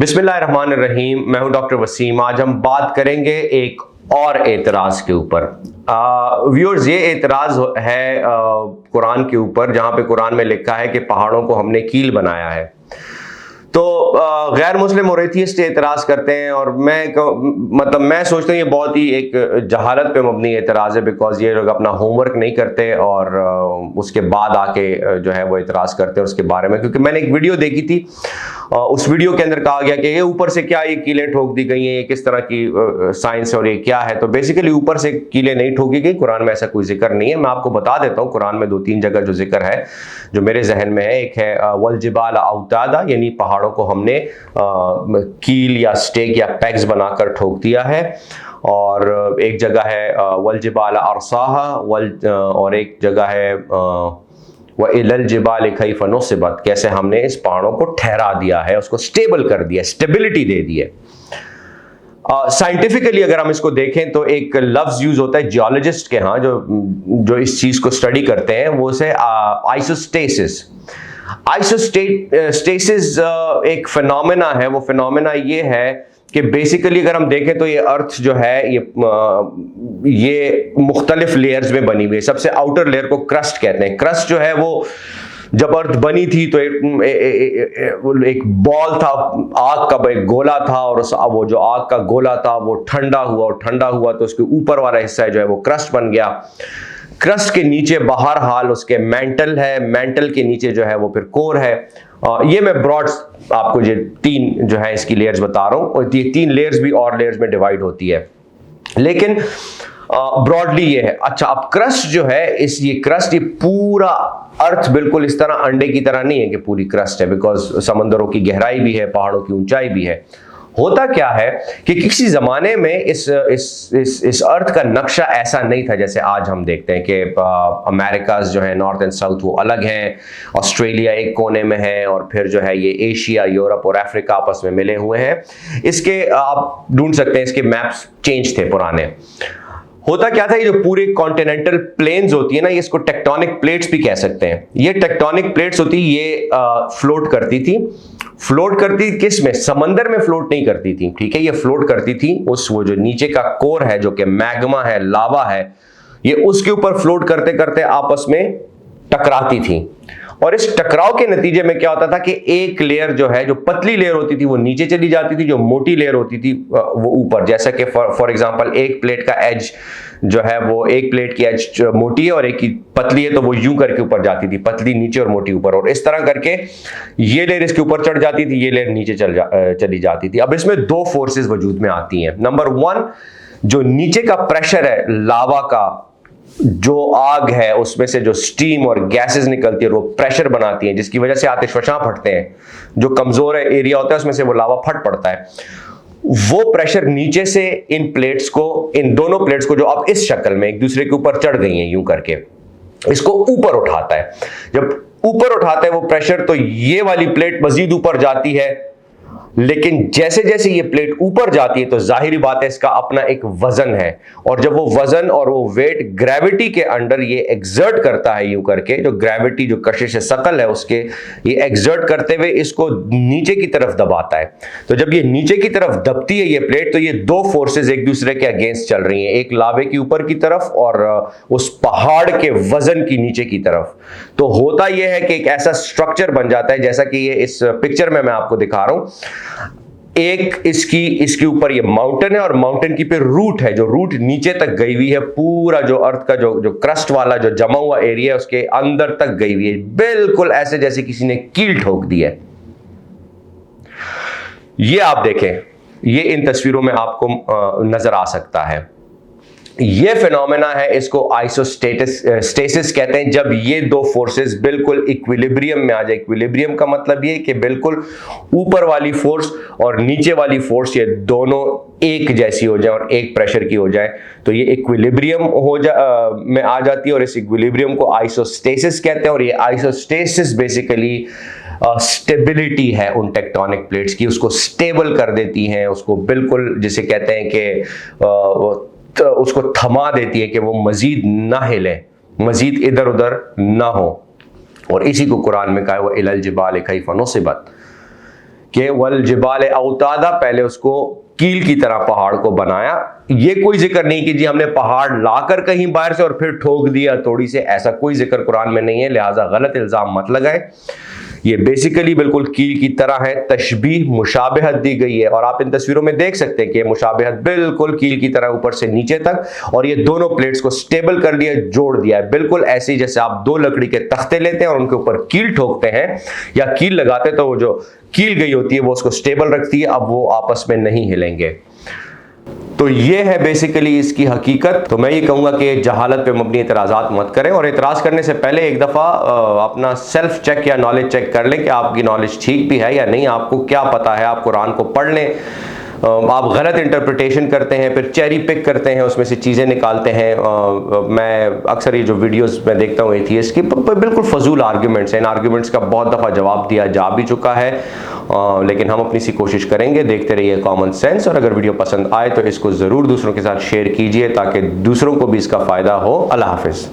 बिस्मिल्लाहिर्रहमानिर्रहीम। मैं हूं डॉक्टर वसीम। आज हम बात करेंगे एक और एतराज़ के ऊपर। व्यूअर्स, ये एतराज़ है कुरान के ऊपर, जहां पे कुरान में लिखा है कि पहाड़ों को हमने कील बनाया है। तो गैर मुस्लिम और एथियस्ट एतराज़ करते हैं, और मैं सोचता हूँ ये बहुत ही एक जहालत पे मबनी एतराज़ है, बिकॉज ये लोग अपना होमवर्क नहीं करते और उसके बाद आके जो है वो एतराज़ करते हैं उसके बारे में। क्योंकि मैंने एक वीडियो देखी थी, उस वीडियो के अंदर कहा गया कि ये ऊपर से क्या ये कीलें ठोक दी गई हैं, ये किस तरह की साइंस है और ये क्या है। तो बेसिकली ऊपर से कीलें नहीं ठोकी गई, कुरान में ऐसा कोई जिक्र नहीं है। मैं आपको बता देता हूँ, कुरान में 2-3 जगह जो जिक्र है जो मेरे जहन में है। एक है वल जिबाल औतादा, यानी पहाड़ों को हमने कील या स्टेक या पैक्स बनाकर ठोक दिया है। और एक जगह है वल जिबाल अरसाहा, और एक जगह है व इलल जिबाल कैफ़ नुसिबत, कैसे हमने इस पहाड़ों को ठहरा दिया है, उसको स्टेबल कर दिया, स्टेबिलिटी दे दी है। साइंटिफिकली अगर हम इसको देखें तो एक लफ्ज यूज होता है जियोलॉजिस्ट के यहाँ, जो इस चीज को स्टडी करते हैं, वो से आइसोस्टेसिस। आइसोस्टेसिस एक फिनोमेना है। वो फिनोमेना ये है कि बेसिकली अगर हम देखें तो ये अर्थ जो है ये मुख्तलिफ लेयर्स में बनी हुई है। सबसे आउटर लेयर को क्रस्ट कहते हैं। क्रस्ट जो है वो जब अर्थ बनी थी तो एक बॉल था, आग का एक गोला था, और वो जो आग का गोला था वो ठंडा हुआ, और ठंडा हुआ तो उसके ऊपर वाला हिस्सा जो है वो क्रस्ट बन गया। क्रस्ट के नीचे बहरहाल उसके मेंटल है, मेंटल के नीचे जो है वो फिर कोर है। ये मैं ब्रॉड आपको ये 3 जो है इसकी लेयर्स बता रहा हूँ, और ये 3 लेयर्स भी और लेयर्स में डिवाइड होती है, लेकिन ब्रॉडली ये है। अच्छा, अब क्रस्ट जो है, ये क्रस्ट, ये पूरा अर्थ बिल्कुल इस तरह अंडे की तरह नहीं है कि पूरी क्रस्ट है, बिकॉज समंदरों की गहराई भी है, पहाड़ों की ऊंचाई भी है। होता क्या है कि किसी जमाने में इस अर्थ का नक्शा ऐसा नहीं था जैसे आज हम देखते हैं कि अमेरिकाज जो है नॉर्थ एंड साउथ वो अलग हैं, ऑस्ट्रेलिया एक कोने में है, और फिर जो है ये एशिया, यूरोप और अफ्रीका आपस में मिले हुए हैं। इसके आप ढूंढ सकते हैं, इसके मैप्स चेंज थे पुराने। होता क्या था, ये जो पूरे कॉन्टिनेंटल प्लेन्स होती है ना, ये इसको टेक्टोनिक प्लेट्स भी कह सकते हैं। ये टेक्टोनिक प्लेट्स होती, ये फ्लोट करती थी। फ्लोट करती किस में? समंदर में फ्लोट नहीं करती थी, ठीक है। ये फ्लोट करती थी वो जो नीचे का कोर है, जो कि मैग्मा है, लावा है, ये उसके ऊपर फ्लोट करते करते आपस में टकराती थी। और इस टकराव के नतीजे में क्या होता था कि एक लेयर जो है, जो पतली लेयर होती थी वो नीचे चली जाती थी, जो मोटी लेयर होती थी वो ऊपर। जैसा कि फॉर एग्जांपल एक प्लेट का एज जो है वो, एक प्लेट की एज मोटी है और एक की पतली है, तो वो यूं करके ऊपर जाती थी, पतली नीचे और मोटी ऊपर, और इस तरह करके ये लेयर इसके ऊपर चढ़ जाती थी, ये लेयर नीचे चली जाती थी। अब इसमें 2 फोर्सेस वजूद में आती हैं। नंबर 1, जो नीचे का प्रेशर है, लावा का जो आग है उसमें से जो स्टीम और गैसेस निकलती है, वो प्रेशर बनाती है, जिसकी वजह से आतिशफशां फटते हैं। जो कमजोर एरिया होता है उसमें से वो लावा फट पड़ता है। वो प्रेशर नीचे से इन प्लेट्स को, इन दोनों प्लेट्स को, जो अब इस शक्ल में एक दूसरे के ऊपर चढ़ गई हैं यूं करके, इसको ऊपर उठाता है। जब ऊपर उठाता है वो प्रेशर, तो ये वाली प्लेट मजीद ऊपर जाती है। लेकिन जैसे जैसे ये प्लेट ऊपर जाती है तो जाहिर बात है इसका अपना एक वजन है, और जब वो वजन और वो वेट ग्रेविटी के अंडर ये एग्जर्ट करता है यूं करके, जो ग्रेविटी, जो कशिश शकल है उसके, ये एग्जर्ट करते हुए इसको नीचे की तरफ दबाता है। तो जब ये नीचे की तरफ दबती है ये प्लेट, तो ये 2 फोर्सेस एक दूसरे के अगेंस्ट चल रही हैं, एक लावे की ऊपर की तरफ और उस पहाड़ के वजन की नीचे की तरफ। तो होता यह है कि एक ऐसा स्ट्रक्चर बन जाता है, जैसा कि ये इस पिक्चर में मैं आपको दिखा रहा हूं। एक इसके ऊपर ये माउंटेन है, और माउंटेन की पे रूट है, जो रूट नीचे तक गई हुई है, पूरा जो अर्थ का जो क्रस्ट वाला जो जमा हुआ एरिया है उसके अंदर तक गई हुई है, बिल्कुल ऐसे जैसे किसी ने कील ठोक दी है। ये आप देखें, ये इन तस्वीरों में आपको नजर आ सकता है। ये फिनोमेना है, इसको आइसोस्टेसिस कहते हैं, जब ये 2 फोर्सेस बिल्कुल इक्विलिब्रियम में आ जाए। इक्विलिब्रियम का मतलब ये कि बिल्कुल ऊपर वाली फोर्स और नीचे वाली फोर्स ये दोनों एक जैसी हो जाए और एक प्रेशर की हो जाए, तो ये इक्विलिब्रियम में आ जाती है, और इस इक्विलिब्रियम को आइसोस्टेसिस कहते हैं। और ये आइसोस्टेसिस बेसिकली स्टेबिलिटी है उन टेक्टोनिक प्लेट्स की, उसको स्टेबल कर देती हैं, उसको बिल्कुल जिसे कहते हैं कि तो उसको थमा देती है कि वो मजीद ना हिले, मजीद इधर उधर ना हो। और इसी को कुरान में कहा है वो इलल जिबाल कैफ़ नुसिबत, कि वल जिबाल औतादा, पहले उसको कील की तरह पहाड़ को बनाया। ये कोई जिक्र नहीं कि जी हमने पहाड़ लाकर कहीं बाहर से और फिर ठोक दिया थोड़ी से, ऐसा कोई जिक्र कुरान में नहीं है, लिहाजा गलत इल्जाम मत लगाएं। ये बेसिकली बिल्कुल कील की तरह है, तशबीह मुशाबहत दी गई है और आप इन तस्वीरों में देख सकते हैं कि मुशाबहत बिल्कुल कील की तरह ऊपर से नीचे तक, और ये दोनों प्लेट्स को स्टेबल कर दिया, जोड़ दिया है, बिल्कुल ऐसे ही जैसे आप दो लकड़ी के तख्ते लेते हैं और उनके ऊपर कील ठोकते हैं या कील लगाते हैं, तो वो जो कील गई होती है वो उसको स्टेबल रखती है, अब वो आपस में नहीं हिलेंगे। तो ये है बेसिकली इसकी हकीकत। तो मैं ये कहूँगा कि जहालत पे मबनी एतराज़ात मत करें, और एतराज़ करने से पहले एक दफ़ा अपना सेल्फ चेक या नॉलेज चेक कर लें कि आपकी नॉलेज ठीक भी है या नहीं, आपको क्या पता है। आप कुरान को पढ़ लें, आप गलत इंटरप्रिटेशन करते हैं, फिर चेरी पिक करते हैं, उसमें से चीज़ें निकालते हैं। मैं अक्सर ये जो वीडियोस मैं देखता हूँ एथियस्ट की, बिल्कुल फजूल आर्ग्यूमेंट्स हैं, इन आर्ग्यूमेंट्स का बहुत दफ़ा जवाब दिया जा भी चुका है, लेकिन हम अपनी सी कोशिश करेंगे। देखते रहिए कॉमन सेंस, और अगर वीडियो पसंद आए तो इसको ज़रूर दूसरों के साथ शेयर कीजिए ताकि दूसरों को भी इसका फ़ायदा हो। अल्लाह हाफिज़।